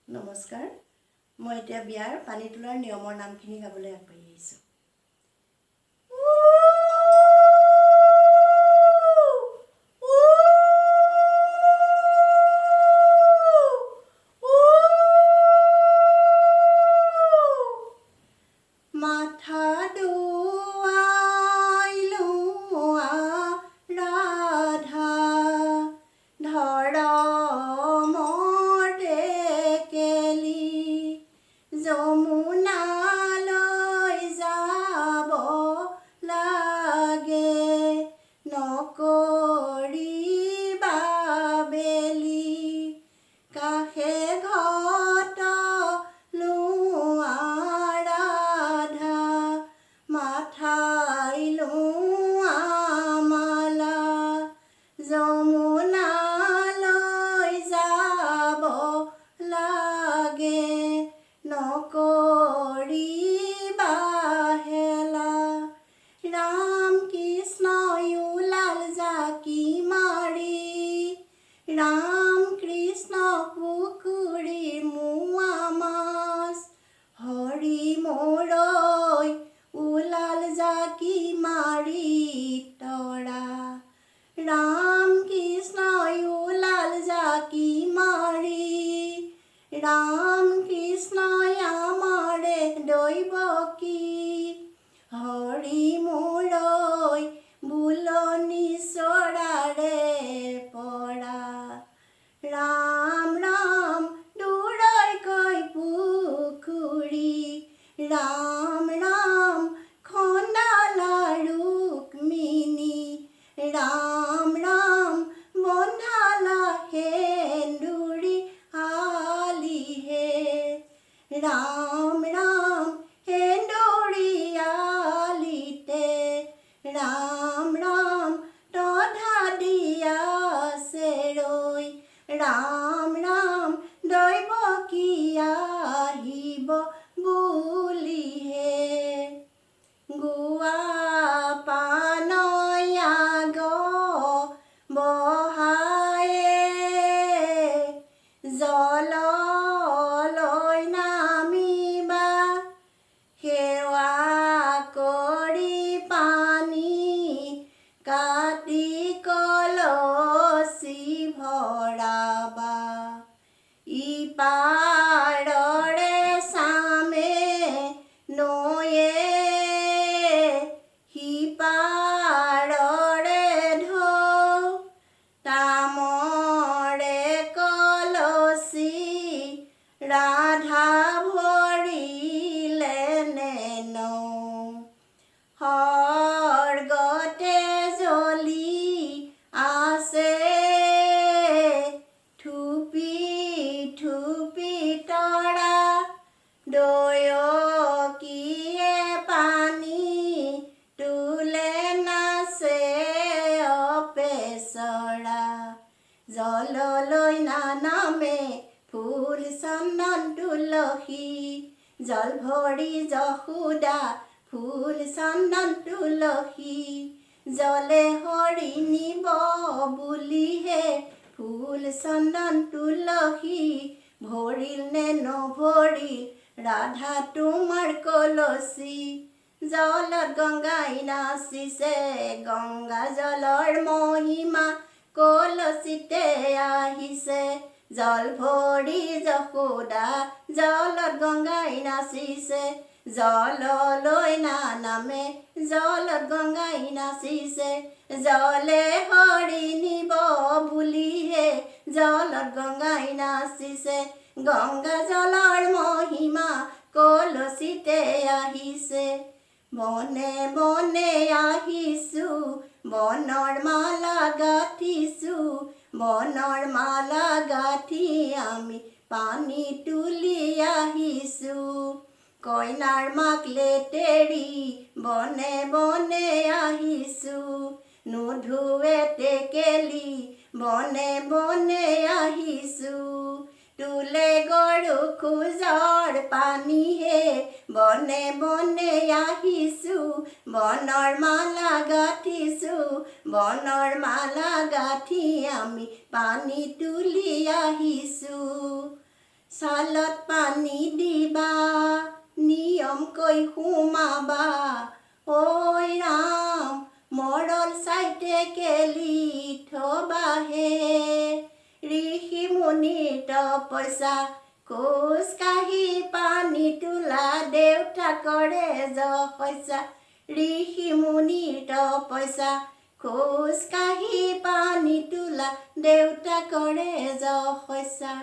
নমস্কাৰ মই এতিয়া বিয়াৰ পানী তোলাৰ নিয়মৰ নামখিনি গাবলৈ আগবাঢ়ি আহিছোঁ মাথা দুৱাই লোৱা ৰাধা ধৰ যমুনালৈ যাব লাগে নকৰিবা বেলি কাষে ঘট লোৱা ৰাধা মাথাই লোৱা মালা যমুনালৈ যাব লাগে নকৰিবা হেলা ৰাম কৃষ্ণ ওলাল জাকি মাৰি ৰাম কৃষ্ণ পুখুৰীৰ মোৱা মাছ হৰি মৰৈ ওলাল জাকি মাৰি তৰা ৰাম কৃষ্ণ ওলাল জাকি মাৰি ৰাম কৃষ্ণই আমাৰে দৈৱকী হৰি মৰৈ বুলনি চৰাৰে পৰা ৰাম ৰাম দূৰৈকৈ পুখুৰী ৰাম ৰাম খন্দালা ৰুক্মিণী ৰাম ৰাম বন্ধালা সেন্দুৰী ৰাম ৰাম সেন্দুৰীয়ালিতে ৰাম ৰাম তধা দিয়া চেৰৈ ৰাম ৰাম দৈৱকী আহিব বুলিহে গোৱা পানয়া বহায়ে জল কাটি কলচি ভৰাবা ইপাৰৰে চামে নৈয়ে সিপাৰৰে ঢৌ তামৰে কলচি ৰাধা ভৰিলে নেনৌ সৰ্গতে জ্বলি আছে থুপি থুপি তৰা দৈৱকীয়ে পানী তোলে নাচে অপেচৰা জললৈ নানামে ফুল চন্দন তুলসী জল ভৰি যশোদা ফুল চন্দন তুলসী জলে হৰি নিব বুলিহে ফুল চন্দন তুলসী ভৰিল নে নভৰিল ৰাধা তোমাৰ কলচি জলত গংগাই নাচিছে গংগা জলৰ মহিমা কলচিতে আহিছে জল ভৰি যশোদা জলত গংগাই নাচিছে জললৈ নানামে জলত গংগাই নাচিছে জলে হৰি নিব বুলিহে জলত গংগাই নাচিছে গংগা জলৰ মহিমা কলচিতে আহিছে বনে বনে আহিছো বনৰ মালা গাঁঠিছো বনৰ মালা গাঁঠি আমি পানী তুলি আহিছো কইনাৰ মাক লেতেৰি বনে বনে আহিছো নুধুৱে টেকেলি বনে বনে আহিছো তুলে গৰু খোজৰ পানীহে বনে বনে আহিছো বনৰ মালা গাঁঠিছো বনৰ মালা গাঁঠি আমি পানী তুলি আহিছো ছালত পানী দিবা নিয়মকৈ সোমাবা ঐ ৰাম মৰল চাইতে কেলি থবাহে ঋষি মুনিৰ তপস্যা খোজ কাঢ়ি পানী তোলা দেউতাকৰে যশস্যা ঋষি মুনিৰ তপস্যা খোজ কাঢ়ি পানী তোলা দেউতাকৰে যশস্যা